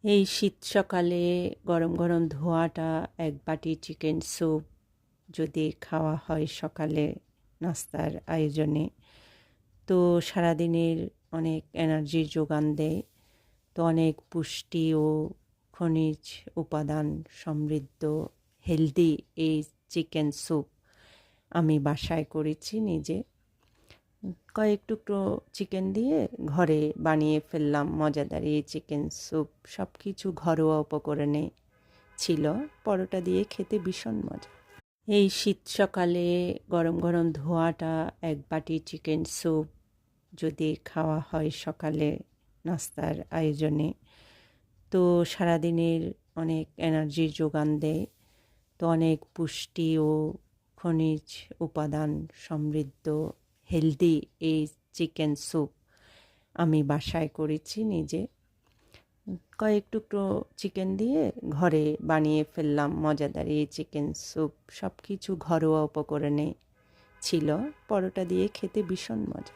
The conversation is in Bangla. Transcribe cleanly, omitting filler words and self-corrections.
এই শীত সকালে গরম গরম ধোয়াটা এক বাটি চিকেন স্যুপ যদি খাওয়া হয় সকালে নাস্তার আয়োজনে, তো সারাদিনের অনেক এনার্জির যোগান দেয়। তো অনেক পুষ্টি ও খনিজ উপাদান সমৃদ্ধ হেলদি এই চিকেন স্যুপ আমি বাসায় করেছি নিজে। কয়েক টুকরো চিকেন দিয়ে ঘরে বানিয়ে ফেললাম মজাদার এই চিকেন স্যুপ। সব কিছু ঘরোয়া উপকরণে ছিল। পরোটা দিয়ে খেতে ভীষণ মজা। এই শীত সকালে গরম গরম ধোয়াটা এক বাটি চিকেন স্যুপ যদি খাওয়া হয় সকালে নাস্তার আয়োজনে, তো সারাদিনের অনেক এনার্জির যোগান দেয়। তো অনেক পুষ্টি ও খনিজ উপাদান সমৃদ্ধ হেলদি এই চিকেন স্যুপ আমি বাসায় করেছি নিজে। কয়েক টুকরো চিকেন দিয়ে ঘরে বানিয়ে ফেললাম মজাদার এই চিকেন স্যুপ। সব কিছু ঘরোয়া উপকরণে ছিল। পরোটা দিয়ে খেতে ভীষণ মজা।